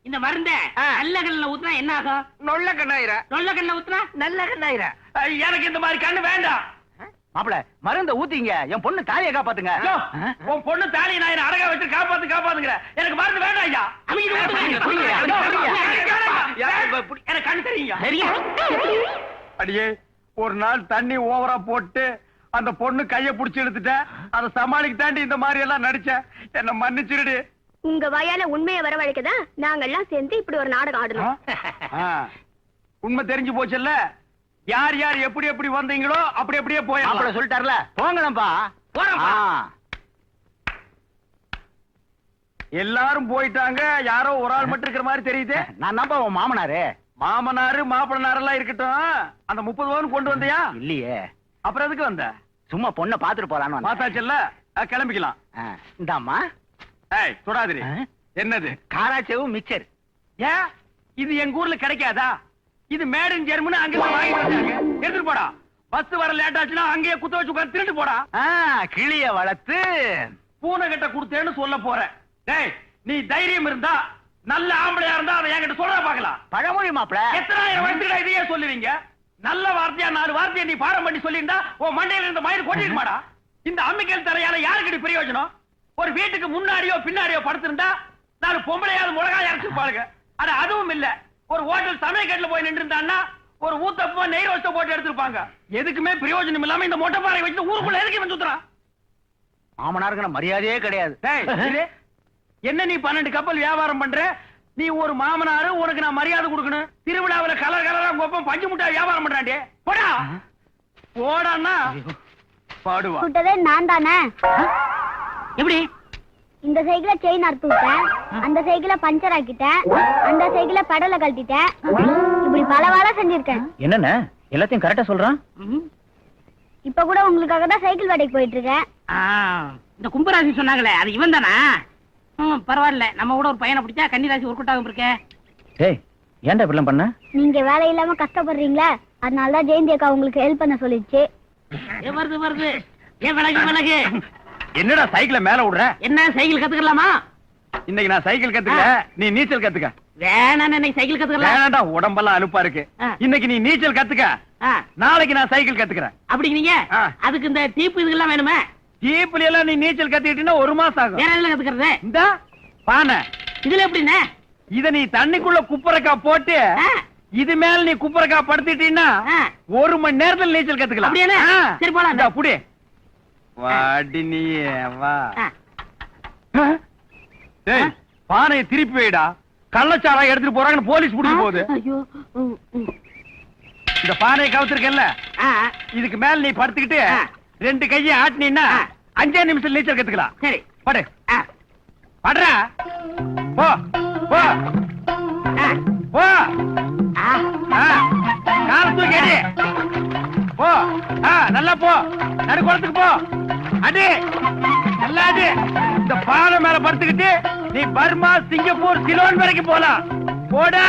இந்த மருந்த நல்ல கண்ணுல ஊத்துனா என்ன ஆகும்? நொல்ல கண்ணாயிர. நல்ல கண்ணுல ஊத்துனா நல்ல கண்ணாயிர. எனக்கு இந்த மாதிரி கண்ணு வேண்டாம். மாப்பிள மருந்த ஊத்திங்க, என் பொண்ணு தாலியை காப்பாத்துங்க. உன் பொண்ணு தாலி நான் அடகா வச்சு காப்பாத்துங்கிற. எனக்கு மருந்து வேண்டாம் ஐயா. எனக்கு கண்ணு தெரியுங்க. அடியே, ஒரு நாள் தண்ணி ஓவரா போட்டு அந்த பொண்ணு கைய புடிச்சு எடுத்துட்ட. அதை சமாளிக்க தாண்டி இந்த மாதிரி எல்லாம் நடிச்ச. என்ன மன்னிச்சிருடி. உங்க வாயால உண்மையை வரவழைக்கதான் நாங்க எல்லாம் சேர்ந்து இப்படி ஒரு நாடகம் ஆடணும். உண்மை தெரிஞ்சு போச்சுல்ல. யார் யார் எப்படி எப்படி வந்தீங்களோ அப்படி அப்படியே போய் சொல்லிட்டார்ல. போங்கப்பா. எல்லாரும் போயிட்டாங்க. யாரோ ஒரு ஆள் மட்டும் இருக்கிற மாதிரி தெரியுது. நான் நம்ப உன் மாமனாரு. மாமனாரு மாப்பிளனாரு எல்லாம் இருக்கட்டும். அந்த 30 பவுன் கொண்டு வந்தியா? இல்லையே. அப்புறம் எதுக்கு வந்த? சும்மா பொண்ணை பாத்துட்டு போலான்னு. பார்த்தாச்சுல்ல, கிளம்பிக்கலாம். இந்தாம்மா. ஏய் தொடாதிரி. என்னது? காராச்சேவு மிக்சர். ஏன் இது எங்க ஊர்ல கிடைக்காதா? இது மேட் இன் ஜெர்மனி. அங்க வாங்கி வந்தாங்க. எடுத்துட்டு போடா. பஸ் வர லேட் ஆச்சுன்னா அங்கேயே குத்த வச்சு உட்கார்ந்து திருட்டு போடா. கிளிய வளர்த்து பூனை கிட்ட கொடுத்தேன்னு சொல்ல போறேன். டேய், நீ தைரியம் இருந்தா, நல்ல ஆம்பளையா இருந்தா அதை என்கிட்ட சொல்ற பாக்கலாம். பழமொழி மாப்பிள. எத்தனாயிரம் வயசுல இதையே சொல்லுவீங்க? நல்ல வார்த்தையா 4 வார்த்தையை நீ பாடம் பண்ணி சொல்லியிருந்தா உன் மண்டையில இருந்த மயிர் கொட்டிருக்க மாடா. இந்த அம்மிக்கல் தரையால யாருக்கிட்ட பிரயோஜனம்? ஒரு வீட்டுக்கு முன்னாடியோ பின்னாடியோ படுத்திருந்தா 4 பொம்பளையாவது மிளகாய் அரைச்சிருப்பாளுங்க. ஆனா அதுவும் இல்ல. ஒரு ஹோட்டல் சமையக்கட்டுல போய் நின்று இருந்தான்னா ஒரு ஊத்தப்போ நெய் ரோஸ்ட போட்டு எடுத்திருப்பாங்க. எதுக்குமே பிரயோஜனம் இல்லாம இந்த மொட்டைப்பாறை வச்சு ஊருக்குள்ள எதுக்கு வந்து சுத்துறான்? மாமனாருக்கு மரியாதையே கிடையாது. என்ன நீ 12 கப்பல் வியாபாரம் பண்ற? நீ ஒரு மாமனாரு, உனக்கு நான் மரியாதை கொடுக்கணும். திருவிழாவில் கலர் கலரா கோப்பம் பஞ்சு முட்டாய் வியாபாரம் பண்றாண்டே. போடா போடான்னா பாடுவா. நான் தானே. எப்படி? இந்த சைக்கிள செயின் அறுத்து விட்டேன், அந்த சைக்கிள பஞ்சர் ஆக்கிட்டேன், அந்த சைக்கிள பெடல கழட்டிட்டேன். இப்படி பல வேலை செஞ்சிருக்கேன். என்னென்ன எல்லாத்தையும் கரெக்டா சொல்றான். இப்ப கூட உங்களுக்காக தான் சைக்கிள் வேலைக்கு போயிட்டு இருக்கேன். இந்த கும்பராசி சொன்னாங்களே, அது இவன் தானா? பரவாயில்ல, நம்ம கூட ஒரு பையனை பிடிச்சா கன்னிராசி ஒர்க் இருக்கே. ஏய், ஏன்டா இப்படிலாம் பண்ண? நீங்க வேலை இல்லாம கஷ்டப்படுறீங்களா, அதனாலதான் ஜெயந்தி அக்கா உங்களுக்கு ஹெல்ப் பண்ண சொல்லிச்சு. வருது. ஏன் விலகு. என்னடா சைக்கிள மேல விடுற? என்ன சைக்கிள் கத்துக்கலாமா? இன்னைக்கு நான் சைக்கிள் கத்துக்க, நீ நீச்சல் கத்துக்க. வேணாம், இன்னைக்கு சைக்கிள் கத்துக்கலாம். வேணாம்டா, உடம்பெல்லாம் அலுப்பா இருக்கு. இன்னைக்கு நீ நீச்சல் கத்துக்க, நாளைக்கு நான் சைக்கிள் கத்துக்கிறேன். அப்படிங்க. அதுக்கு இந்த டீப் இதுக்கெல்லாம் வேணுமே. டீப்ல எல்லாம் நீ நீச்சல் கத்துக்கிட்டீங்கன்னா 1 மாசம் ஆகும். வேற என்ன கத்துக்கிறது? இந்த பானை இதுல எப்படின்னா, இத நீ தண்ணிக்குள்ள குப்பரக்கா போட்டு இது மேல நீ குப்பரக்கா படுத்திட்டீன்னா 1 மணி நேரத்துல நீச்சல் கத்துக்கலாம். சரி போலாம். புடி வாடி நீ வா. டேய், பானையை திருப்பி வைடா. கள்ளச்சாரா எடுத்துட்டு போறாங்கன்னு போலீஸ் புடிச்சு போகுது. இந்த பானையை கவுத்திருக்கல, இதுக்கு மேல நீ படுத்துக்கிட்டு 2 கையை ஆட்டினீன்னா 5 நிமிஷம் நீச்சல் கத்துக்கலாம். சரி படு. படுறா. போ போ போ. கால தூக்கி அடி. போ. நல்லா போ. நடுக்குளத்துக்கு போ. அடி. நல்லா அடி. இந்த பானை மேல படுத்துக்கிட்டு நீ பர்மா, சிங்கப்பூர், சிலோன் வரைக்கும் போலாம். போடா.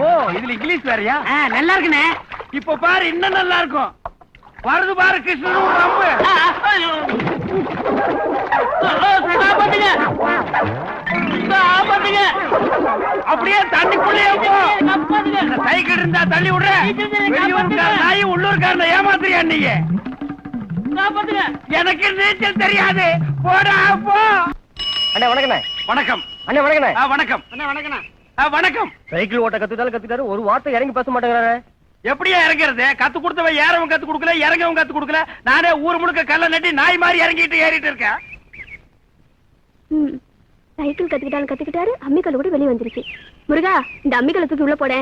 ஓ, இதுல இங்கிலீஷ் வேறயா? நல்லா இருக்குண்ணே. இப்ப பாரு, இன்னும் நல்லா இருக்கும். வருது பாரு கிருஷ்ணன் ரம்பு. அப்படியே தண்ணிக்குள்ளேயே போ. சைக்கிள் இருந்தா தள்ளி விடுற. வெளியூர்கார உள்ளூர்காரன ஏமாத்துறியா நீங்க? எனக்கு நீச்சல் தெரியாது. போடா போ. அண்ணா வணக்கண்ணே. வணக்கம் அண்ணா வணக்கண்ணே. வணக்கம் வணக்கம். சைக்கிள் ஓட்ட கத்துட்டாரு, ஒரு வார்த்தை இறங்கி பேச மாட்டேங்கிறாரு. எப்படியா இறங்குறது? கத்து கொடுத்தவன் ஏறவும் கத்து கொடுக்கல, இறங்கவும் கத்து கொடுக்கல. நானே ஊர் முழுக்க கல்ல நட்டி நாய் மாதிரி இறங்கிட்டு ஏறிட்டு இருக்கேன். சைக்கிள் கத்துக்கிட்டாரு, அம்மிக்கல் கூட வெளியே வந்துருச்சு. முருகா, இந்த அம்மிக்கலை தூக்கி உள்ள போட.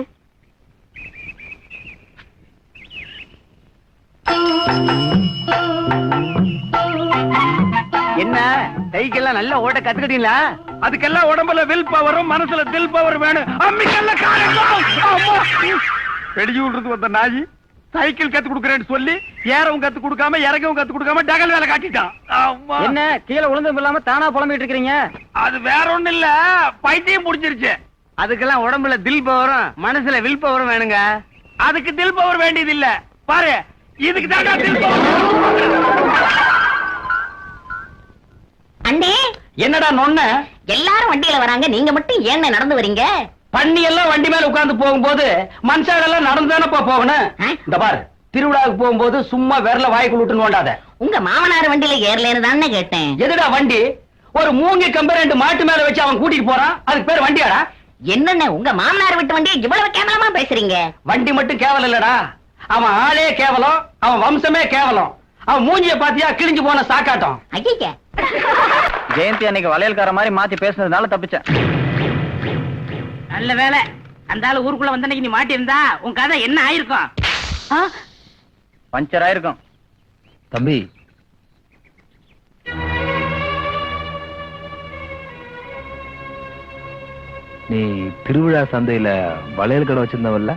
என்ன சைக்கிள் நல்ல ஓட்ட கத்துக்கிட்டீங்களா? அதுக்கெல்லாம் உடம்புல வில் பவரும் மனசுல தில் பவர் வேணும். அம்மிக்கல்ல வெடிச்சு விடுறது வந்த நாயி சைக்கிள் கத்து கொடுக்கறேன்னு சொல்லி ஏறவும் கத்து கொடுக்காம இறங்கவும் கத்து கொடுக்காம டகல் வேலை காட்டிட்டான். என்ன கீழே விழுந்தும் இல்லாம தானா புலம்பிட்டு இருக்கீங்க? அது வேற ஒண்ணு இல்ல, பைத்தியம் முடிஞ்சிருச்சு. அதுக்கெல்லாம் உடம்புல தில் பவரும் மனசுல வில் பவரும் வேணுங்க. அதுக்கு தில் பவர் வேண்டியது இல்ல. பாரு, இதுக்கு தான் தில் பவர். அண்ணே, என்னடா நொண்ண? எல்லாரும் வண்டியில வராங்க, நீங்க மட்டும் ஏன் நடந்து வரீங்க? பண்ணி எல்லாம் வண்டி மேல உட்கார்ந்து போகும்போது மனுஷாலெல்லாம் நடந்து தானே போகணும். இந்த பாரு, திருவிழாவுக்கு போகும்போது சும்மா விரல வாய்க்குள்ள விட்டுன்னு ஓடாத. உங்க மாமனார் வண்டியில ஏறலன்னு தானே கேட்டேன். எதுடா வண்டி? ஒரு மூங்கி கம்ப 2 மாட்டு மேல வச்சு அவன் கூட்டிட்டு போறான், அதுக்கு பேர் வண்டியாடா? என்னென்ன உங்க மாமனார் விட்டு வண்டியை இவ்வளவு கேவலமா பேசுறீங்க? வண்டி மட்டும் கேவலம் இல்லடா, அவன் ஆளே கேவலம், அவன் வம்சமே கேவலம். அவன் மூஞ்சிய பாத்தியா, கிழிஞ்சு போன சாக்காட்டம். ஐயா, ஜெயந்தி அன்னைக்கு வளையல்கார மாதிரி மாத்தி பேசுனதுனால தப்பிச்சேன். நல்ல வேலை, அந்த ஆளு ஊருக்குள்ள வந்த அன்னைக்கு நீ மாட்டியிருந்தா உன் கதை என்ன ஆயிருக்கும்? ஆ? பஞ்சர் ஆயிருக்கும். தம்பி, நீ திருவிழா சந்தையில வளையல் கடை வச்சிருந்தவல்ல?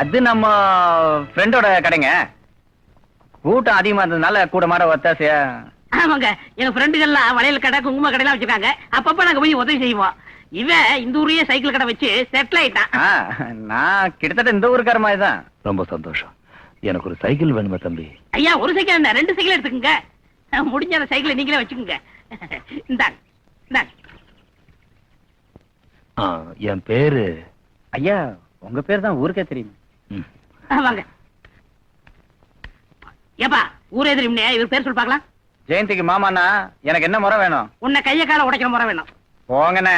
அது நம்ம ஃப்ரெண்டோட கடைங்க. கூட்டம் அதிகமா இருந்ததுனால கூட மாட ஒத்தாசையா. ஆமாங்க, எங்க ஃப்ரெண்டுகள்லாம் வளையல் கடை, குங்கும கடைலாம் வச்சிருக்காங்க. அப்பப்ப நாங்க போய் உதவி செய்வோம். இவன் இந்த ஊரையே சைக்கிள் கடை வச்சு செட்டில் ஆயிட்டான். நான் கிட்டத்தட்ட இந்த ஊருக்கார மாதிரி தான். ரொம்ப சந்தோஷம். எனக்கு ஒரு சைக்கிள் வேணுமா தம்பி? ஐயா, ஒரு சைக்கிள் என்ன, 2 சைக்கிள் எடுத்துக்கங்க. முடிஞ்ச அந்த சைக்கிளை நீங்களே வச்சுக்கோங்க. இந்தாங்க இந்தாங்க. என் பேரு ஐயா, உங்க பேர் தான் ஊருக்கே தெரியும். ம். வாங்க. ஏப்பா, ஊரே தெரியும்னே, இவர் பேர் சொல்லி பார்க்கலாம். ஜெயந்திக்கு மாமாண்ணா, எனக்கு என்ன முறை வேணும்? உன்னை கைய கால உடைக்கிற முறை வேணும். போங்கண்ணே.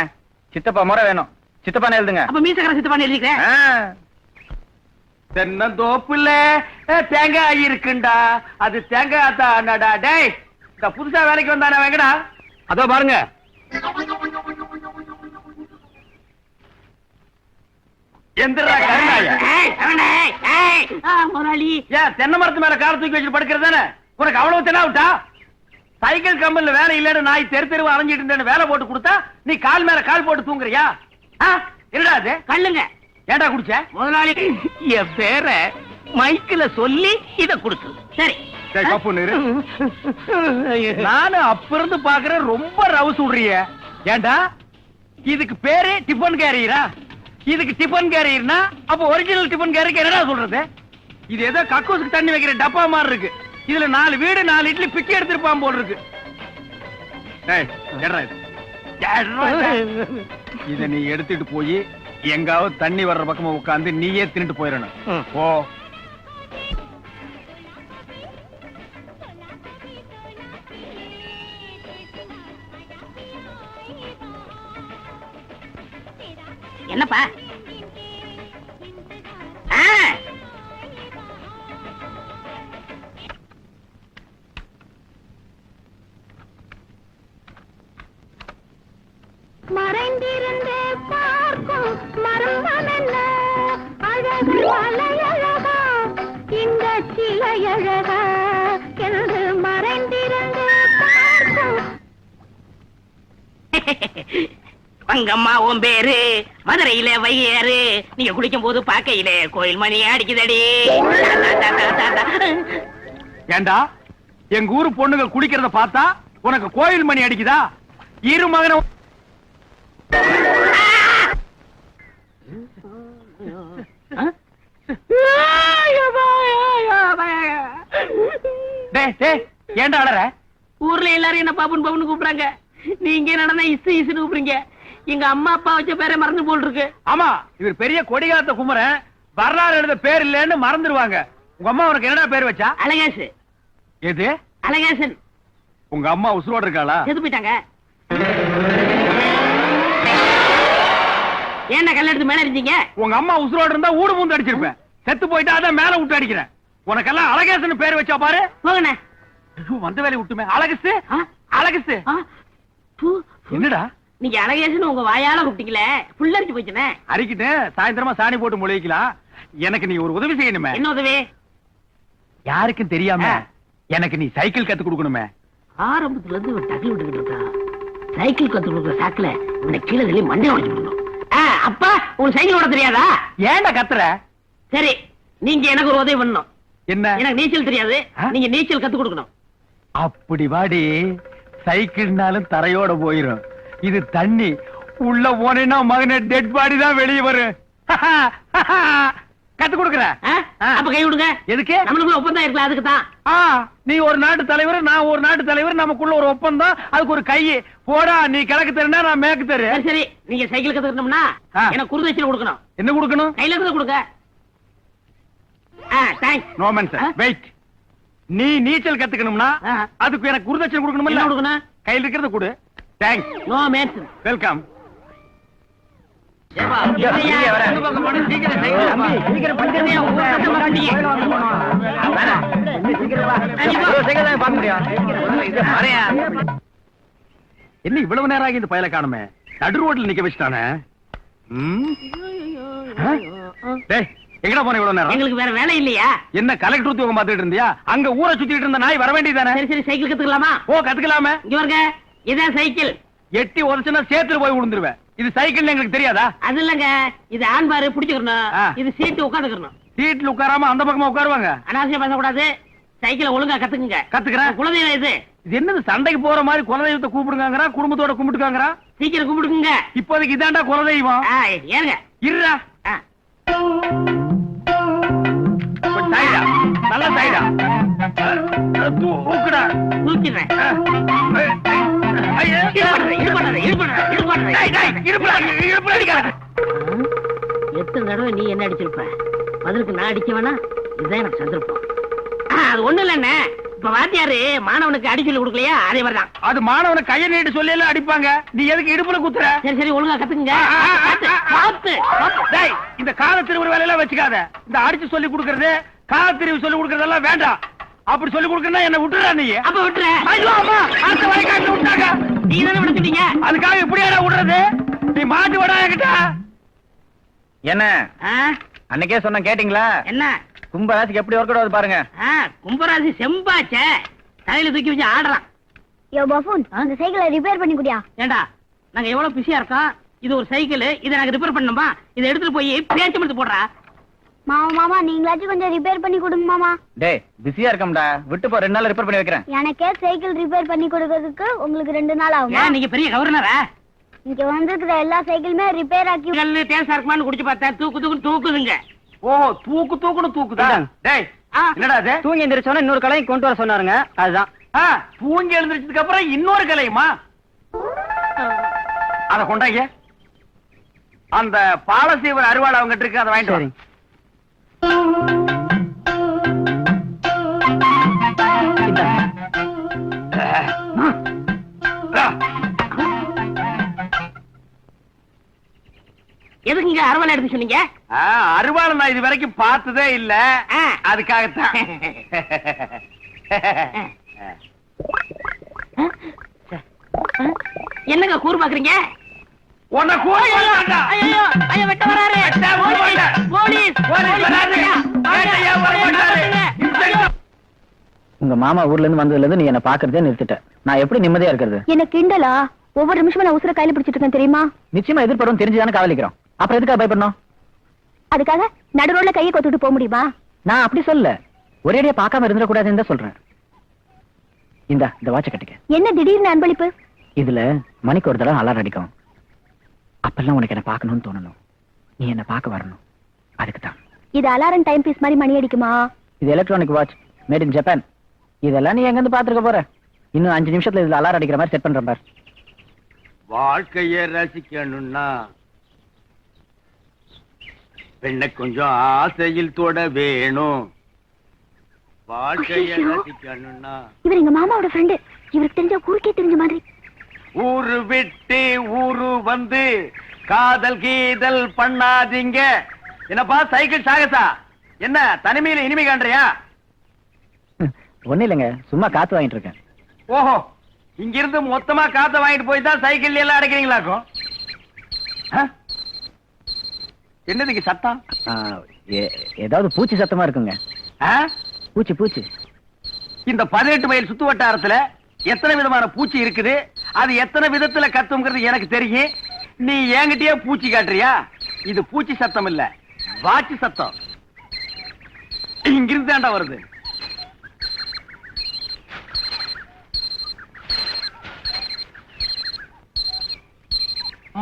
சித்தப்பா முறை வேணும். சித்தப்பான்னு எழுதுங்க. அப்ப மீசக்கரை சித்தப்பான்னு எழுதிக்கிறேன். தென்னந்தோப்புல தேங்காய் இருக்குண்டா, அது தேங்காய் தானடா. டேய், இந்த புதுசா வேலைக்கு வந்தானே வேங்கடா, அதோ பாருங்க. எந்திரா கருணாய. ஏய், அவனே, ஏய், முதலாளி. ஏன் தென்னை மரத்து மேல கால தூக்கி வச்சுட்டு படுக்கிறது தானே உனக்கு அவ்வளவு தென்னாவிட்டா? சைக்கிள் கம்பெனில வேலை இல்லன்னு நாய் தெரு அலைஞ்சிட்டு இருந்தேன்னு வேலை போட்டு கொடுத்தா நீ கால் மேல கால் போட்டு தூங்குறியா? என்னடா அது? கல்லுங்க. ஏன்டா குடிச்ச? முதலாளி என் பேர மைக்கில சொல்லி இத கொடுத்து. சரி, நானும் அப்ப இருந்து பாக்குறேன், ரொம்ப ரவுஸ் விடுறிய. ஏண்டா இதுக்கு பேரு டிபன் கேரியரா? இதுக்கு டிபன் கேரியர்னா அப்ப ஒரிஜினல் டிபன் கேரியருக்கு என்னடா சொல்றது? இது ஏதோ கக்கூசுக்கு தண்ணி வைக்கிற டப்பா மாதிரி இருக்கு. இதுல 4 வீடு 4 இட்லி பிச்சை எடுத்திருப்பான் போல் இருக்கு. இத நீ எடுத்துட்டு போய் எங்காவது தண்ணி வர்ற பக்கமா உட்கார்ந்து நீயே தின்னுட்டு போயிடணும். ஓ, என்னப்பா? மறைந்திருந்து பார்க்கும் மர்மமென்ன, அழகு மலையழகா, இந்த சிலையழகா என்று மறைந்திருந்து பார்க்கும். பங்கம்மா உன் பேரு, மதுரையில வையாரு, நீங்க குளிக்கும் போது பாக்கையில கோயில் மணி அடிக்குதடி. ஏண்டா எங்க ஊரு பொண்ணுங்க குளிக்கிறத பார்த்தா உனக்கு கோயில் மணி அடிக்குதா? இரு மகன ஏண்டா அழற? ஊர்ல எல்லாரும் என்ன பாப்புன்னு பாப்புன்னு கூப்பிடுறாங்க. நீங்க நடந்தா இசு இசுன்னு கூப்பிடுறீங்க. எங்க அம்மா அப்பா வச்ச பேரை மறந்து போல் இருக்கு. ஆமா, இவர் பெரிய கொடிகாத்த குமரன், வரலாறு எழுத பேர் இல்லன்னு மறந்துடுவாங்க. உங்க அம்மா உனக்கு என்னடா பேர் வச்சா? அழகேசு. எது? அழகேசன். உங்க அம்மா உசுரோட இருக்காளா? செத்து போயிட்டாங்க. ஏன்டா கல்ல எடுத்து மேல இருந்தீங்க? உங்க அம்மா உசுரோட இருந்தா ஊடு மூந்து அடிச்சிருப்பேன். செத்து போயிட்டா அதான் மேல விட்டு அடிக்கிறேன். உனக்கெல்லாம் அழகேசன் பேர் வச்சா பாரு. போங்கண்ணே. வந்த வேலையை விட்டுமே. அழகசு அழகசு. என்னடா நீங்க அழகேசன் உங்க வாயால கூப்பிட்டீங்களே, புல்லரிச்சு போச்சுனே. அரிக்கிட்டு சாயந்தரமா சாணி போட்டு முளைக்கலாம். எனக்கு நீ ஒரு உதவி செய்யணுமே. என்ன உதவி? யாருக்கும் தெரியாம எனக்கு நீ சைக்கிள் கத்து கொடுக்கணுமே. ஆரம்பத்துல இருந்து ஒரு டக்கில் விட்டுக்கிட்டு இருக்கான். சைக்கிள் கத்து கொடுக்குற சாக்குல இவனை கீழே தள்ளி மண்டை உடைச்சு விடணும். அப்பா, உங்களுக்கு சைக்கிள் ஓட தெரியாதா? ஏன்டா கத்துற? சரி, நீங்க எனக்கு ஒரு உதவி பண்ணணும். என்ன? எனக்கு நீச்சல் தெரியாது, நீங்க நீச்சல் கத்து கொடுக்கணும். அப்படி வாடி. சைக்கிள்னாலும் தரையோட போயிரும். இது தண்ணி உள்ள போனேன்னா மகனே டெட் பாடி தான் வெளியே வரும். கத்து கொடுக்கற. அப்ப கை விடுங்க. எதுக்கு? நம்மளுக்குள்ள ஒப்பந்தம் இருக்கலாம், அதுக்கு தான். நீ ஒரு நாட்டு தலைவர், நான் ஒரு நாட்டு தலைவர், நமக்குள்ள ஒரு ஒப்பந்தம், அதுக்கு ஒரு கை. போடா, நீ கிழக்கு தெருனா நான் மேற்கு தெரு. சரி சரி, நீங்க சைக்கிள் கத்துக்கணும்னா எனக்கு குருதட்சணை கொடுக்கணும். என்ன கொடுக்கணும்? கையில இருந்து கொடுங்க. தேங்க்ஸ். No mention. வெயிட். நீ நீச்சல் கத்துக்கணும்னா அதுக்கு எனக்கு குருதட்சணை கொடுக்கணும். என்ன கொடுக்கணும்? கையில இருக்கிறத கொடு. தேங்க்ஸ். No mention. வெல்கம். என்ன இவ்வளவு நேரம் ஆகி இந்த பயல காணுமே? நடு ரோட்ல நிக்க வச்சுட்டானே. எங்கடா போன இவ்வளவு நேரம்? எங்களுக்கு வேற வேலை இல்லையா? என்ன கலெக்டர் உத்தியோகம் பார்த்துட்டு இருந்தியா? அங்க ஊரை சுத்திட்டு இருந்த நாய் வர வேண்டியதானே? சரி சரி, சைக்கிள் கத்துக்கலாமா? ஓ, கத்துக்கலாமே. இங்க வருங்க, இதான் சைக்கிள். எட்டி உதச்சுனா சேத்துல போய் விழுந்துருவேன். இது சைக்கிள் எங்களுக்கு தெரியாதா? அது இல்லங்க, இது ஆண் பாரு பிடிச்சுக்கணும், இது சீட்டு உட்காந்துக்கணும். சீட்ல உட்காராம அந்த பக்கமா உட்காருவாங்க. அனாவசியம் பேசக்கூடாது. சைக்கிளை ஒழுங்கா கத்துக்குங்க. கத்துக்கிறேன். குலதெய்வம் இது. இது என்னது சண்டைக்கு போற மாதிரி குலதெய்வத்தை கூப்பிடுங்கிறா, குடும்பத்தோட கும்பிட்டுக்காங்கறா? சீக்கிரம் கும்பிடுங்க. இப்போதைக்கு இதாண்டா குலதெய்வம். ஏங்க இருடா. சைடா, நல்ல சைடா. தூக்குடா. தூக்கிடுறேன். எத்தனை தடவை நீ என்ன அடிச்சிருப்ப? பதிலுக்கு நான் அடிக்க வேணா? இதுதான் எனக்கு சந்தர்ப்பம். அது ஒண்ணு இல்லண்ணே, இப்ப வாத்தியாரு மாணவனுக்கு அடி சொல்லி கொடுக்கலையா, அதே மாதிரிதான். அது மாணவனை கையை நீட்டு சொல்லி எல்லாம் அடிப்பாங்க. நீ எதுக்கு இடுப்புல குத்துற? சரி சரி, ஒழுங்கா கத்துக்குங்க. இந்த கால திருவுரு வேலையெல்லாம் வச்சுக்காத. இந்த அடிச்சு சொல்லி கொடுக்கறது, கால திருவி சொல்லி கொடுக்கறதெல்லாம் வேண்டாம். அப்படி சொல்லி கொடுக்கறா என்ன விட்டுறா நீ? அப்ப விட்டுறேன். ஐயோ அம்மா, அடுத்த வரைக்கும் விட்டாங்க. நீங்க தானே விடுறீங்க. அதுக்காக இப்படியாடா விடுறது? நீ மாட்டி விடா என்கிட்ட. என்ன அன்னைக்கே சொன்ன கேட்டீங்களா? என்ன கும்பராசிக்கு எப்படி ஒர்க் அவுட் பாருங்க. கும்பராசி செம்பாச்சே, தலையில தூக்கி வச்சு ஆடுறான். யோ பஃபூன், அந்த சைக்கிளை ரிப்பேர் பண்ணி குடியா. ஏண்டா, நாங்க எவ்வளவு பிஸியா இருக்கோம். இது ஒரு சைக்கிள், இதை நாங்க ரிப்பேர் பண்ணணுமா? இதை எடுத்துட்டு போய் பேச்சு எடுத்து போடுறா. மாமா மாமா, நீங்களாச்சும் கொஞ்சம் ரிப்பேர் பண்ணி கொடுங்க மாமா. டேய், பிஸியா இருக்கம்டா, விட்டு போ, 2 நாள் ரிப்பேர் பண்ணி வைக்கிறேன். எனக்கே சைக்கிள் ரிப்பேர் பண்ணி கொடுக்கிறதுக்கு உங்களுக்கு 2 நாள் ஆகும். ஏன் நீங்க பெரிய கவர்னரா? இங்க வந்திருக்கிற எல்லா சைக்கிளுமே ரிப்பேர் ஆக்கி டேஸ்டா இருக்குமான்னு குடிச்சு பார்த்தேன். தூக்கு தூக்குதுங்க. ஓ, தூக்குன்னு தூக்குதா? டேய், என்னடா அது? தூங்கி எந்திரிச்சோன்னா இன்னொரு கலையும் கொண்டு வர சொன்னாருங்க, அதுதான். தூங்கி எழுந்திரிச்சதுக்கு அப்புறம் இன்னொரு கலையுமா? அத கொண்டாங்க. அந்த பாலசீவர் அருவாள் அவங்க இருக்கு, அதை வாங்கிட்டு வரேன். எதுக்கு இங்க அரவணை எடுத்து சொன்னீங்க? அருவாள் நான் இது வரைக்கும் பார்த்ததே இல்ல, அதுக்காகத்தான். என்னங்க கூறு பாக்குறீங்க? உன்னை ஐயோ, வெட்ட வராரு. போலீஸ் உங்க மாமா ஊர்ல இருந்து வந்ததுல இருந்து நீ என்ன பாக்குறதே நிறுத்திட்ட. நான் எப்படி நிம்மதியா இருக்கிறது? எனக்கு கிண்டலா? ஒவ்வொரு நிமிஷமும் நான் உசுர கையில பிடிச்சிட்டு இருக்கேன் தெரியுமா? நிச்சயமா எதிர்ப்படும் தெரிஞ்சுதானே காவலிக்கிறோம். அப்புறம் எதுக்காக பயப்படணும்? அதுக்காக நடு ரோட்ல கையை கொத்துட்டு போக முடியுமா? நான் அப்படி சொல்ல, ஒரேடியா பார்க்காம இருந்துட கூடாதுன்னு தான் சொல்றேன். இந்த வாட்ச கட்டிக்க. என்ன திடீர்னு அன்பளிப்பு? இதுல மணிக்கு ஒரு தடவை அலாரம் அடிக்கும். அப்பெல்லாம் உனக்கு என்ன பார்க்கணும்னு தோணணும், நீ என்ன பார்க்க வரணும், அதுக்கு தான். இது அலாரம் டைம் பீஸ் மாதிரி மணி அடிக்குமா? இது electronic watch, made in Japan. இதெல்லாம் நீ எங்க இருந்து பாத்துக்க போற? இன்னும் 5 நிமிஷத்துல இதுல அலாரம் அடிக்கிற மாதிரி செட் பண்றேன் பார். வாழ்க்கைய ரசிக்கணும்னா பெண்ணை கொஞ்சம் ஆசையில் தொட வேணும். வாழ்க்கைய ரசிக்கணும்னா. இவர் எங்க மாமாவோட ஃப்ரெண்டு. இவருக்கு தெரிஞ்ச ஊருக்கே தெரிஞ்ச மாதிரி. ஊரு விட்டு ஊரு வந்து காதல் கீதல் பண்ணாதீங்க. என்னப்பா சைக்கிள் சாகசா? என்ன தனிமையில இனிமை காண்றியா? ஒண்ணு இல்லைங்க, சும்மா காத்து வாங்கிட்டு இருக்கேன். ஓஹோ, இங்க இருந்து மொத்தமா காத்த வாங்கிட்டு போய் தான் சைக்கிள் எல்லாம் அடைக்கிறீங்களாக்கும். என்னதுக்கு சத்தம்? ஏதாவது பூச்சி சத்தமா இருக்குங்க. பூச்சி. இந்த 18 மைல் சுத்து வட்டாரத்துல எத்தனை விதமான பூச்சி இருக்குது, அது எத்தனை விதத்துல கத்துங்கிறது எனக்கு தெரியும். நீ என்கிட்டயே பூச்சி காட்டுறியா? இது பூச்சி சத்தம் இல்ல, வாட்சி சத்தம். இங்கிருந்து தாண்டா வருது.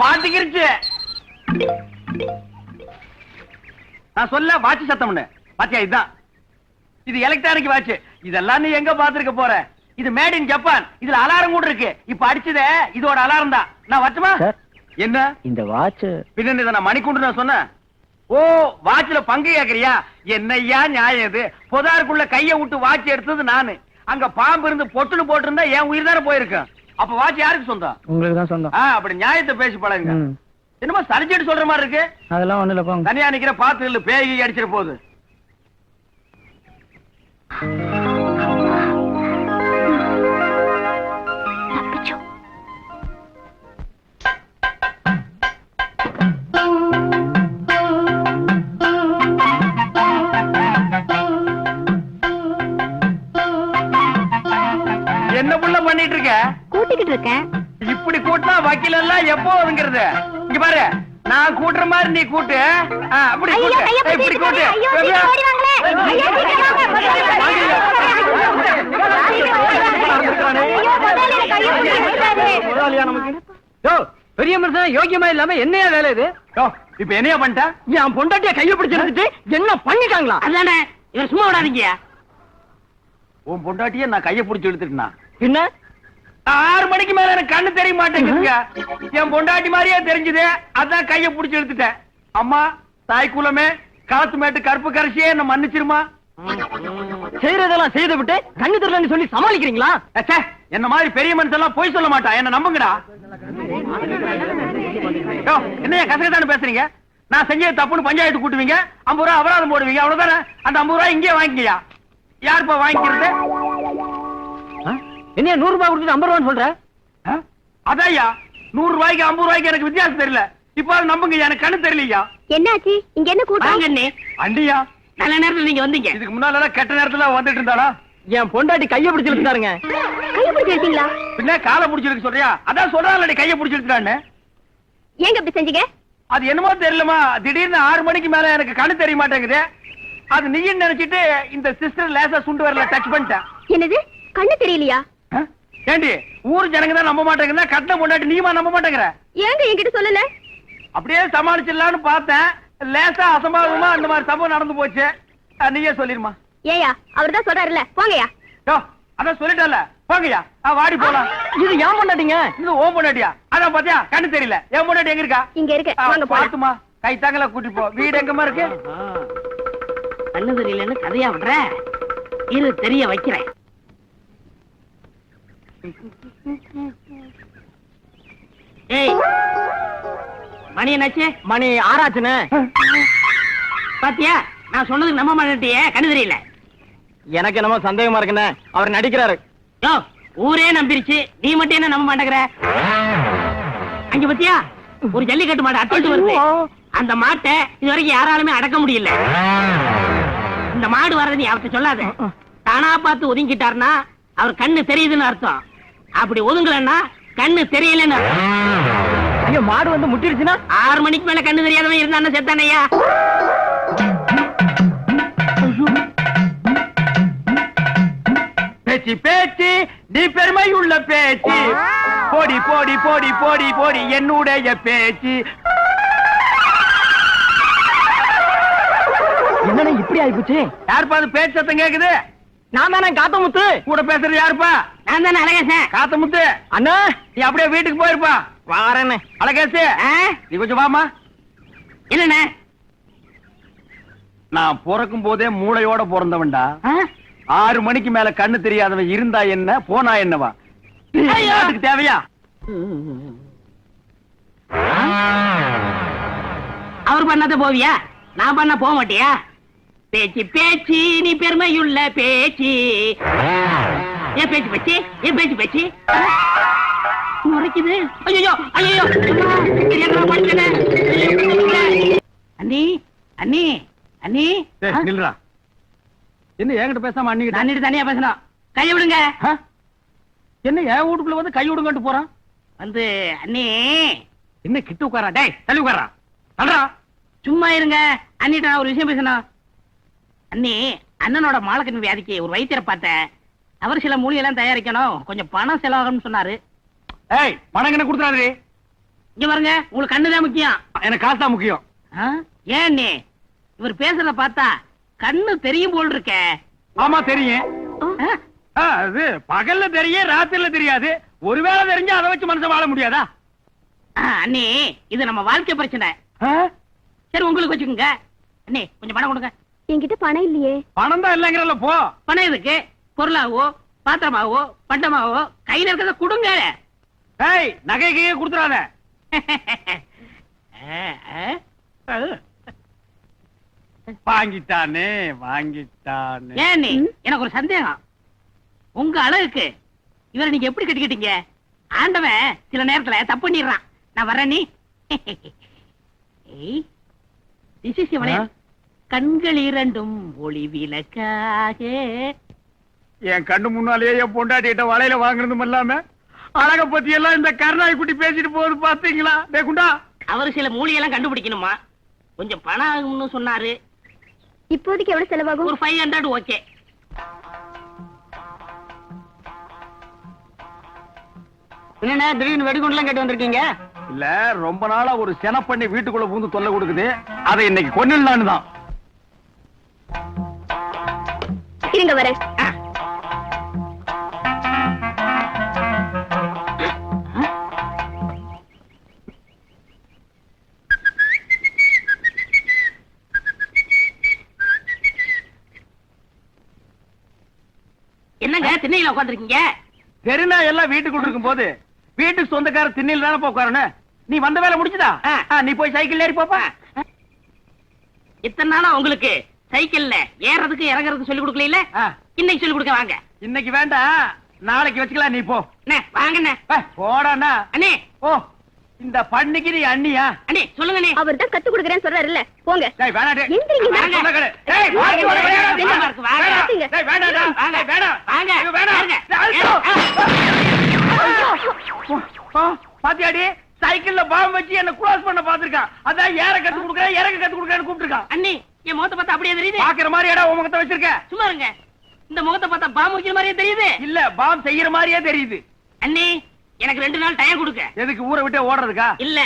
மாட்டிக்கிருச்சு. நான் சொல்ல வாட்ச் சத்தம்னு பாத்தியா? இதுதான் இது எலக்ட்ரானிக் வாட்ச். இதெல்லாம் நீ எங்க பாத்துருக்க போற? இது மேட் இன் ஜப்பான். இதுல அலாரம் கூட இருக்கு. இப்ப அடிச்சதே இதோட அலாரம் தான். நான் வச்சுமா? என்ன இந்த வாட்ச் பின்ன இதை நான் மணிக்கூண்டு நான் சொன்னேன். ஓ, வாட்ச்ல பங்கு கேக்குறியா? என்னய்யா நியாயம் இது? பொதாருக்குள்ள கைய விட்டு வாட்ச் எடுத்தது நானு. அங்க பாம்பு இருந்து பொட்டுன்னு போட்டிருந்தா என் உயிர் தானே போயிருக்கேன். அப்ப வாட்ச் யாருக்கு சொந்தம்? உங்களுக்கு தான் சொந்தம். அப்படி நியாயத்தை பேசி பழகுங்க. என்னமோ சரிச்சிட்டு சொல்ற மாதிரி இருக்கு. அதெல்லாம் ஒண்ணு இல்ல போங்க. தனியா நிக்கிற பாத்து இல்ல பேய் அடிச்சிட போகுது. என்ன புள்ள பண்ணிட்டு இருக்க? கூட்டிக்கிட்டு இருக்கேன். இப்படி கூட்டினா வக்கீல் எல்லாம் எப்போ ஒதுங்கிறது? இங்க பாரு, நான் கூட்டுற மாதிரி நீ கூட்டு. அப்படி ஐயோ, கூட்டு. ஐயோ, இப்படி கூட்டு. ஐயோ, சீக்கிரம் ஓடி வாங்களே. ஐயோ, சீக்கிரம் வாங்க. ஐயோ, முதலாளி கையை பிடிச்சிட்டாரு. யோ, பெரிய மனுஷன் யோகியமா இல்லாம என்னையா வேலை இது? யோ, இப்ப என்னையா பண்ணிட்ட? என் பொண்டாட்டிய கையை பிடிச்சிருந்துட்டு என்ன பண்ணிட்டாங்களா? அதானே, இவர் சும்மா விடாதீங்க. உன் பொண்டாட்டிய நான் கைய புடிச்சு எடுத்துட்டா. என்ன 6 மணிக்கு மேல எனக்கு கண்ணு தெரிய மாட்டேங்குதுங்க. என் பொண்டாட்டி மாதிரியே தெரிஞ்சது. அதான் கைய புடிச்சு எடுத்துட்டேன். அம்மா, தாய் குலமே, களத்து மேட்டு கருப்பு கரைசியே என்ன மன்னிச்சிருமா. செய்யறதெல்லாம் செய்து விட்டு கண்ணு தெரியலன்னு சொல்லி சமாளிக்கிறீங்களா? ச்சே, என்ன மாதிரி பெரிய மனுஷன் எல்லாம் போய் சொல்ல மாட்டான். என்ன நம்புங்கடா. யோ, என்னையா கசகத்தானு பேசுறீங்க? நான் செஞ்சது தப்புன்னு பஞ்சாயத்து கூட்டுவீங்க, 50 ரூபா அபராதம் போடுவீங்க, அவ்வளவுதானே? அந்த 50 ரூபாய் இங்கே வாங்கிக்கயா. யாருப்பா வாங்கிக்கிறது? என்ன 100 ரூபாய் கொடுத்துட்டு 50 ரூபான்னு சொல்ற? அதான்யா, 100 ரூபாய்க்கு 50 ரூபாய்க்கு எனக்கு வித்தியாசம் தெரியல. இப்ப நம்புங்க, எனக்கு கண்ணு தெரியலையா. என்னாச்சு? இங்க என்ன கூட்டம்? வாங்க அண்ணே. அண்டியா, நல்ல நேரத்துல நீங்க வந்தீங்க. இதுக்கு முன்னால கெட்ட நேரத்துல வந்துட்டு இருந்தாளா? என் பொண்டாட்டி கையை பிடிச்சு எடுத்துட்டாருங்க. கையை பிடிச்சி எடுத்தீங்களா? பின்ன காலை பிடிச்சிருக்கு சொல்றியா? அதான் சொல்றாள் கையை பிடிச்சிருக்கான்னு. ஏங்க இப்படி செஞ்சீங்க? அது என்னமோ தெரியலமா, திடீர்னு 6 மணிக்கு மேல எனக்கு கண்ணு தெரிய மாட்டேங்குது. அது நீன்னு நினைச்சிட்டு இந்த சிஸ்டர் லேசா சுண்டு வரல டச் பண்ணிட்டேன். என்னது? கண்ணு தெரியலையா? ஏண்டி, ஊர் ஜனங்க தான் நம்ப மாட்டேங்குதா? கட்டின பொண்டாட்டி நீமா நம்ப மாட்டேங்கிற? ஏங்க என்கிட்ட சொல்லல? அப்படியே சமாளிச்சிடலாம்னு பார்த்தேன். லேசா அசம்பாவிதமா அந்த மாதிரி சம்பவம் நடந்து போச்சு. நீயே சொல்லிருமா. ஏயா, அவர்தான் சொல்றாருல்ல, போங்கயா. யோ, அதான் சொல்லிட்டல, போங்கயா. வாடி போலாம். இது ஏன் பொண்டாட்டிங்க? இது ஓ பொண்டாட்டியா? அதான் பாத்தியா, கண்ணு தெரியல. என் பொண்டாட்டி எங்க இருக்கா? இங்க இருக்கு, வாங்க போலாம். பாத்துமா, கை தாங்கல கூட்டிட்டு போ. வீடு எங்கம்மா இருக்கு? கண்ணு தெரியலன்னு கதையா விடுற. இரு, தெரிய வைக்கிறேன். ஏய், மணி என்னாச்சு? மணி 6 ஆச்சுன்னு. பாத்தியா, நான் சொன்னதுக்கு நம்ப மாட்டேன்ட்டியே. கண்ணு தெரியல. எனக்கு என்னமோ சந்தேகமா இருக்குன்னு. அவர் நடிக்கிறாரு. யோ, ஊரே நம்பிருச்சு, நீ மட்டும் என்ன நம்ப மாட்டேங்கிற? அங்க பாத்தியா, ஒரு ஜல்லிக்கட்டு மாடு அட்டிட்டு வருது. அந்த மாட்டை இதுவரைக்கும் யாராலுமே அடக்க முடியல. இந்த மாடு வர்றது நீ அவர்கிட்ட சொல்லாத. தானா பார்த்து ஒதுங்கிட்டாருன்னா அவர் கண்ணு தெரியுதுன்னு அர்த்தம். அப்படி ஒதுங்கலன்னா கண்ணு தெரியலன்னு அர்த்தம். ஐயோ, மாடு வந்து முட்டிருச்சுன்னா? 6 மணிக்கு மேல கண்ணு தெரியாதவன் இருந்தான்னு செத்தானையா? பேச்சு பேச்சு, நீ பெருமை உள்ள பேச்சு. போடி போடி போடி போடி போடி என்னுடைய பேச்சு. என்னன்னா இப்படி ஆயிப்போச்சு? யாருப்பா அது பேச்சு சத்தம் கேக்குது? நான் தானே காத்தமுத்து. கூட பேசுறது யாருப்பா? நான் தானே அழகேசன். காத்தமுத்து. அண்ணா, நீ அப்படியே வீட்டுக்கு போயிருப்பா. வாரேன்னு. அழகேசு, நீ கொஞ்சம் வாமா. என்னண்ணே? நான் பிறக்கும் போதே மூளையோட பிறந்தவன்டா. 6 மணிக்கு மேல கண்ணு தெரியாதவன் இருந்தா என்ன, போனா என்னவா? அதுக்கு தேவையா? அவர் பண்ணாத போவியா? நான் பண்ண போக மாட்டியா? பேச்சு பேச்சு, நீ பெருமையுள்ள பேச்சு. ஏன் பேச்சு பேச்சு? ஏன் பேச்சு பேச்சு? முறைக்குது. ஐயோ ஐயோ, அண்ணி அண்ணி அண்ணி. நில்றா. என்ன என்கிட்ட பேசாம அண்ணிக்கிட்ட? அண்ணிட்டு தனியா பேசணும். கையை விடுங்க. என்ன என் வீட்டுக்குள்ள வந்து கை விடுங்கட்டு போறான்? வந்து அண்ணி. என்ன கிட்ட உட்காரா? டேய், தள்ளி உட்காரா. தள்ளுறா. சும்மா இருங்க. அண்ணிட்ட நான் ஒரு விஷயம் பேசணும். அண்ணி, அண்ணனோட மாலக்கண் வியாதிக்கு ஒரு வைத்தியரை பார்த்தேன். அவர் சில மூலிகைலாம் தயாரிக்கணும், கொஞ்சம் பணம் செலவாகும்னு சொன்னாரு. ஏய், பணம் என்ன கொடுத்துறாரு? இங்க பாருங்க, உங்களுக்கு கண்ணுதான் முக்கியம். எனக்கு காசு தான் முக்கியம். ஏன் அண்ணி, இவர் பேசுறத பார்த்தா கண்ணு தெரியும் போல் இருக்க. ஆமா தெரியும். அது பகல்ல தெரியும், ராத்திரில தெரியாது. ஒருவேளை தெரிஞ்சா அதை வச்சு மனுஷன் வாழ முடியாதா? அண்ணே இது நம்ம வாழ்க்கை பிரச்சனை. சரி உங்களுக்கு வச்சுக்கோங்க. அண்ணே கொஞ்சம் பணம் கொடுங்க. என்கிட்ட பணம் இல்லையே. பணம் தான் இல்லங்கிறல்ல, போ. பணம் எதுக்கு? பொருளாவோ பாத்திரமாவோ பண்டமாவோ கையில இருக்கிறத கொடுங்க. ஏய், நகைக்கு கொடுத்துறாத. வாங்கிட்டானே வாங்கிட்டானே. ஏன் எனக்கு ஒரு சந்தேகம். உங்க அழகுக்கு இவரை நீங்க எப்படி கட்டிக்கிட்டீங்க? ஆண்டவன் சில நேரத்துல தப்பு பண்ணிடுறான். நான் வர்றேன். நீ கண்கள் இரண்டும் ஒளி விளக்காக. என் கண்ணு முன்னாலேயே என் பொண்டாட்டிட்ட வலையில வாங்குறதும் இல்லாம அழக பத்தி எல்லாம் இந்த கருணாய் குட்டி பேசிட்டு போகுது பாத்தீங்களா? குண்டா அவரு சில மூலியெல்லாம் கண்டுபிடிக்கணுமா? கொஞ்சம் பணம் ஆகும்னு சொன்னாரு. இப்போதைக்கு எவ்வளவு செலவாகும்? ஒரு 500 ஓகே. என்ன திடீர்னு வெடிகுண்டுலாம் கேட்டு வந்திருக்கீங்க? இல்ல, ரொம்ப நாளா ஒரு சென பண்ணி வீட்டுக்குள்ள பூந்து தொல்லை கொடுக்குது. அதை இன்னைக்கு கொன்னிடலான்னு தான். இருங்க வரேன். என்னங்க திண்ணையில உட்காந்துருக்கீங்க? தெருநா எல்லாம் வீட்டுக்குள்ள இருக்கும் போது வீட்டுக்கு சொந்தக்கார திண்ணில தானே போக்காரனு. நீ வந்த வேலை முடிச்சுதா? நீ போய் சைக்கிள் ஏறி போப்பா. இத்தனை நாளா உங்களுக்கு சைக்கிள்ல ஏறதுக்கு இறங்குறதுக்கு சொல்லி கொடுக்கல. இன்னைக்கு சொல்லி கொடுக்க வாங்க. இன்னைக்கு வேண்டாம், நாளைக்கு வச்சுக்கலாம். நீ போ. வாங்க போடாண்ணா. அண்ணே ஓ, இந்த பண்ணிக்கு நீ அண்ணியா? அண்ணே சொல்லுங்க. அவர் தான் கத்து கொடுக்கறேன்னு சொல்றாருல்ல, போங்க. டேய் வேணாடே. எந்திரிங்க. வாங்க. சொன்ன கடை. டேய் வாங்க வாங்க. டேய் வேணாடா. வாங்க. வேணாம். வாங்க. இது வேணாம். பாத்தியாடி, சைக்கிள்ல பாம் வச்சு என்ன கிராஸ் பண்ண பாத்துருக்கான். அதான் ஏற கத்து கொடுக்கறேன், இறங்க கத்து கொடுக்கறேன்னு கூப்பிட்டுருக்கான். அண்ணி என் முகத்தை பார்த்தா அப்படியே தெரியுது. பாக்குற மாதிரி இடம் உன் முகத்தை வச்சிருக்க. சும்மா இருங்க. இந்த முகத்தை பார்த்தா பாம்பு வைக்கிற மாதிரியே தெரியுது. இல்ல, பாம் செய்யற மாதிரியே தெரியுது. அண்ணி எனக்கு 2 நாள் டைம் கொடுங்க. எதுக்கு ஊரை விட்டு ஓடுறதுக்கா? இல்ல,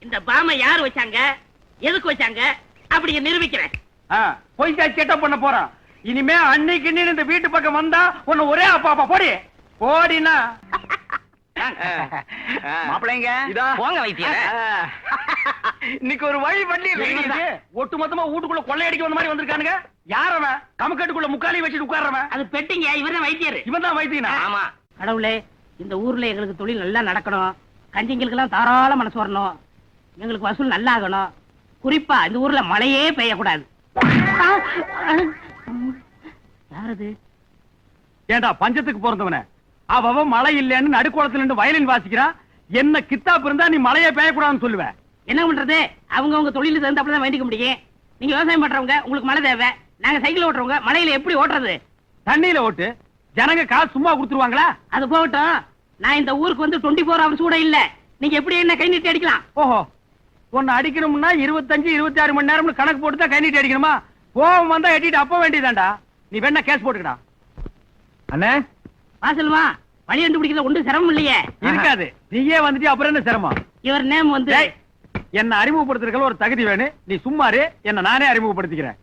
இந்த பாமை யாரு வச்சாங்க, எதுக்கு வச்சாங்க அப்படி நிரூபிக்கிறேன். போய் செட்டப் பண்ண போறான். இனிமே அன்னைக்கு இந்த வீட்டு பக்கம் வந்தா உன்னை ஒரே அப்பா போடி போடினா. மாப்பிள்ளைங்க போங்க வைத்தியரே. இன்னைக்கு ஒரு வழி பண்ணி ஒட்டு மொத்தமா வீட்டுக்குள்ள கொள்ளையடிக்க வந்த மாதிரி வந்திருக்கானுங்க. யாரவன் கமக்கட்டுக்குள்ள முக்காலி வச்சுட்டு உட்கார்றவன்? அது பெட்டிங்க. இவர்தான் வைத்தியர். இவன் தான் வைத்தியனா? ஆமா. கடவுளே, இந்த ஊர்ல எங்களுக்கு தொழில் நல்லா நடக்கணும். கஞ்சிங்களுக்கு எல்லாம் தாராள மனசு வரணும். எங்களுக்கு வசூல் நல்லா ஆகணும். குறிப்பா இந்த ஊர்ல மழையே பெய்யக்கூடாது. யாரது? ஏண்டா பஞ்சத்துக்கு பிறந்தவன அவன் மழை இல்லன்னு நடுக்குளத்துல இருந்து வயலின் வாசிக்கிறான். என்ன கித்தாப்பு இருந்தா நீ மழையே பெய்யக்கூடாதுன்னு சொல்லுவேன். என்ன பண்றது? அவங்க தொழில் சேர்ந்து அப்படிதான் வேண்டிக்க முடியும். நீங்க விவசாயம் பண்றவங்க, உங்களுக்கு மழை தேவை. நாங்க சைக்கிள் ஓட்டுறவங்க மழையில எப்படி ஓட்டுறது? தண்ணியில ஓட்டு. ஜனங்க காசு சும்மா கொடுத்துருவாங்களா? அது போகட்டும். நான் இந்த ஊருக்கு வந்து 24 hours கூட இல்ல. நீங்க எப்படி என்ன கை நீட்டி அடிக்கலாம்? ஓஹோ, உன்னை அடிக்கணும்னா 25 26 மணி நேரம்னு கணக்கு போட்டு தான் கை நீட்டி அடிக்கணுமா? கோவம் வந்தா எட்டிட்டு அப்ப வேண்டியதாண்டா. நீ வேணா கேஸ் போட்டுக்கடா. அண்ணே வாசல்மா, வழி கண்டுபிடிக்கிறது ஒன்றும் சிரமம் இல்லையே. இருக்காது. நீயே வந்துட்டு அப்புறம் என்ன சிரமம்? இவர் நேம் வந்து என்ன அறிமுகப்படுத்துறதுக்கு ஒரு தகுதி வேணும். நீ சும்மாரு, என்ன நானே அறிமுகப்படுத்திக்கிறேன்.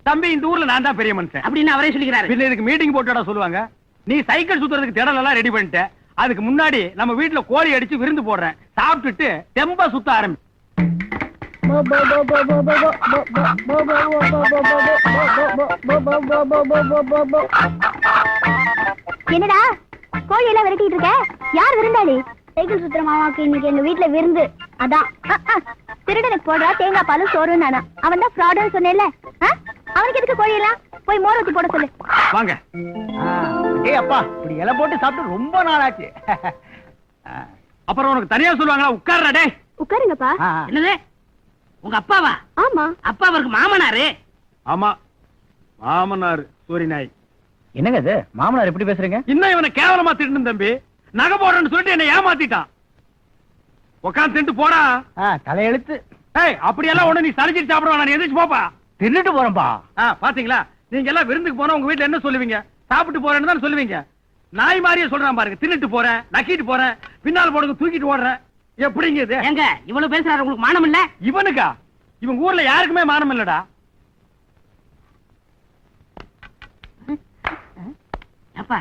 தம்பி, இந்த ஊர்ல நான் தான் பெரிய மனுஷன் அப்படின்னு அவரே சொல்லிக்கிறாரு. பின்ன இதுக்கு மீட்டிங் போட்டுடா சொல்லுவாங்க. நீ சைக்கிள் சுத்துறதுக்கு திடல் எல்லாம் ரெடி பண்ணிட்ட. அதுக்கு முன்னாடி நம்ம வீட்டுல கோழி அடிச்சு விருந்து போடுறேன். சாப்பிட்டுட்டு தெம்பா சுத்த ஆரம்பி. என்னடா கோழி எல்லாம் விரட்டிட்டு இருக்க? யார் விருந்தாளி? சைக்கிள் சுத்துற மாமாக்கு இன்னைக்கு எங்க வீட்டுல விருந்து. அதான் திருடனுக்கு போடுறா தேங்காய் பாலும் சோறும் நானா. அவன் தான் ஃப்ராடுன்னு சொன்னேன்ல. அவனுக்கு எதுக்கு கோழி எல்லாம்? போய் மோர் ஊத்தி போட சொல்லு. வாங்க. ஏய் அப்பா, இப்படி இலை போட்டு சாப்பிட்டு ரொம்ப நாள் ஆச்சு. அப்புறம் உனக்கு தனியா சொல்லுவாங்களா? உட்கார்றா டேய். உட்காருங்கப்பா. என்னது? உங்க அப்பாவா? ஆமா. அப்பா அவருக்கு மாமனாரு. ஆமா, மாமனார் சூரி நாய். என்னங்க இது மாமனார் எப்படி பேசுறீங்க? இன்னும் இவனை கேவலமா திட்டு தம்பி. நகை போடுறேன்னு சொல்லிட்டு என்ன ஏமாத்திட்டான். உட்காந்து திண்டு போடா. தலையெழுத்து. ஏய், அப்படியெல்லாம் ஒண்ணு நீ சளிச்சிட்டு சாப்பிடுவா. நான் எந்திரிச்சு போப்பா. தின்னுட்டு போறேன்பா. பாத்தீங்களா, நீங்க எல்லாம் விருந்துக்கு போனா உங்க வீட்டுல என்ன சொல்லுவீங்க? சாப்பிட்டு போறேன்னு தான் சொல்லுவீங்க. நாய் மாதிரியே சொல்றான் பாருங்க. தின்னுட்டு போறேன், நக்கிட்டு போறேன், பின்னால் போடுங்க தூக்கிட்டு ஓடுறேன். எப்படிங்க இது? எங்க இவ்வளவு பேசுறாரு, உங்களுக்கு மானம் இல்ல? இவனுக்கா? இவங்க ஊர்ல யாருக்குமே மானம் இல்லடா. ஏப்பா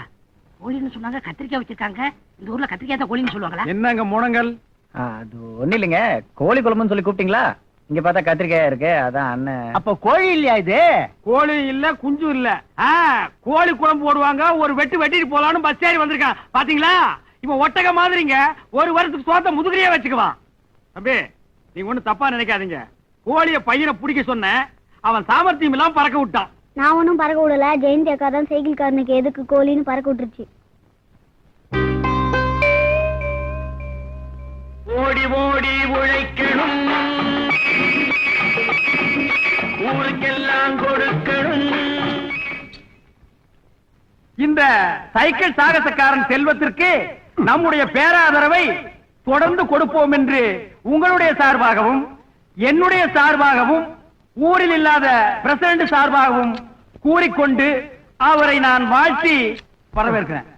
கோழின்னு சொன்னாங்க, கத்திரிக்காய் வச்சிருக்காங்க. இந்த ஊர்ல கத்திரிக்காய் தான் கோழின்னு சொல்லுவாங்களா? என்னங்க முனங்கள்? அது ஒண்ணு இல்லைங்க, கோழி குழம்புன்னு சொல்லி கூப்பிட்டீங்களா? இங்க பார்த்தா கத்திரிக்காயா இருக்கு, அதான் அண்ணன். அப்ப கோழி இல்லையா இது? கோழி இல்ல, குஞ்சு இல்ல. கோழி குழம்பு போடுவாங்க, ஒரு வெட்டிட்டு போலான்னு பஸ் ஏறி வந்திருக்கான் பாத்தீங்களா? இப்ப ஒட்டக மாதிரிங்க, ஒரு வருஷத்துக்கு சோத்த முதுகுலயே வச்சுக்குவான். தம்பி, நீங்க ஒண்ணு தப்பா நினைக்காதீங்க. கோழிய பையனை பிடிக்க சொன்னேன், அவன் சாமர்த்தியம் எல்லாம் பறக்க விட்டான். நான் ஒன்னும் பறக்க விடல, ஜெயந்தி அக்கா தான் சைக்கிள் காரனுக்கு எதுக்கு கோழின்னு பறக்க விட்டுருச்சு. ஓடி ஓடி உழைக்கணும், ஊருக்கெல்லாம் கொடுக்கணும். இந்த சைக்கிள் சாகசக்காரன் செல்வத்திற்கு நம்முடைய பேராதரவை தொடர்ந்து கொடுப்போம் என்று உங்களுடைய சார்பாகவும் என்னுடைய சார்பாகவும் ஊரில் இல்லாத பிரசிடண்ட் சார்பாகவும் கூறிக்கொண்டு அவரை நான் வாழ்த்தி வரவேற்கிறேன்.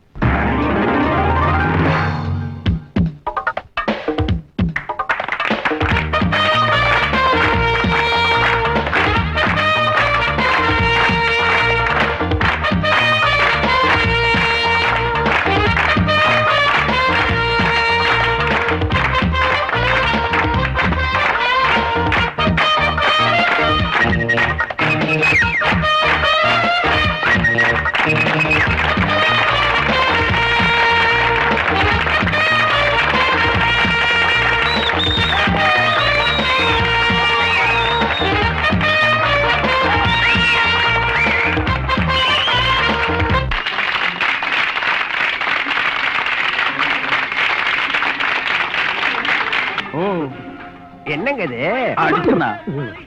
என்னங்க இது? அடிச்சுனா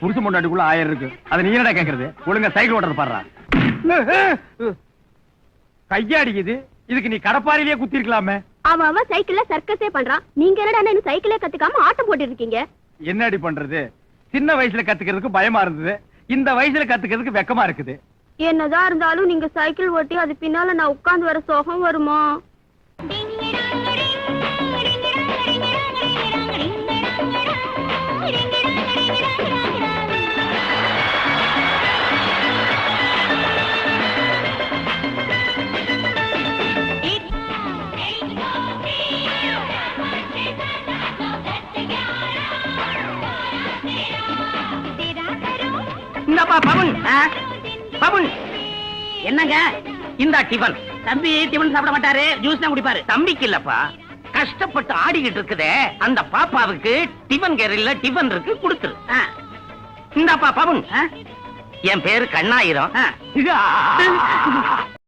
புருஷ பொண்டாட்டிக்குள்ள 1000 இருக்கு, அதை நீ என்னடா கேக்குறது? ஒழுங்கா சைக்கிள் ஓட்டுறது பாடுறா. கையாடிக்குது, இதுக்கு நீ கடப்பாரிலேயே குத்தி இருக்கலாமே. அவன் சைக்கிள்ல சர்க்கஸே பண்றான், நீங்க என்னடா இன்னும் சைக்கிளே கத்துக்காம ஆட்டம் போட்டு இருக்கீங்க? என்னடி பண்றது? சின்ன வயசுல கத்துக்கிறதுக்கு பயமா இருந்தது, இந்த வயசுல கத்துக்கிறதுக்கு வெக்கமா இருக்குது. என்னதான் இருந்தாலும் நீங்க சைக்கிள் ஓட்டி அது பின்னால நான் உட்கார்ந்து வர சோகம் வருமா? இந்தப்பா பவுன், பவுன். என்னங்க இந்த டிபன்? தம்பி டிபன் சாப்பிட மாட்டாரு, ஜூஸ் தான் குடிப்பாரு. தம்பிக்கு இல்லப்பா, கஷ்டப்பட்டு ஆடிக்கிட்டு இருக்குதே அந்த பாப்பாவுக்கு டிபன் கேரியில டிபன் இருக்கு, கொடுத்துரு. இந்தப்பா பவுன். என் பேரு கண்ணாயிரம்.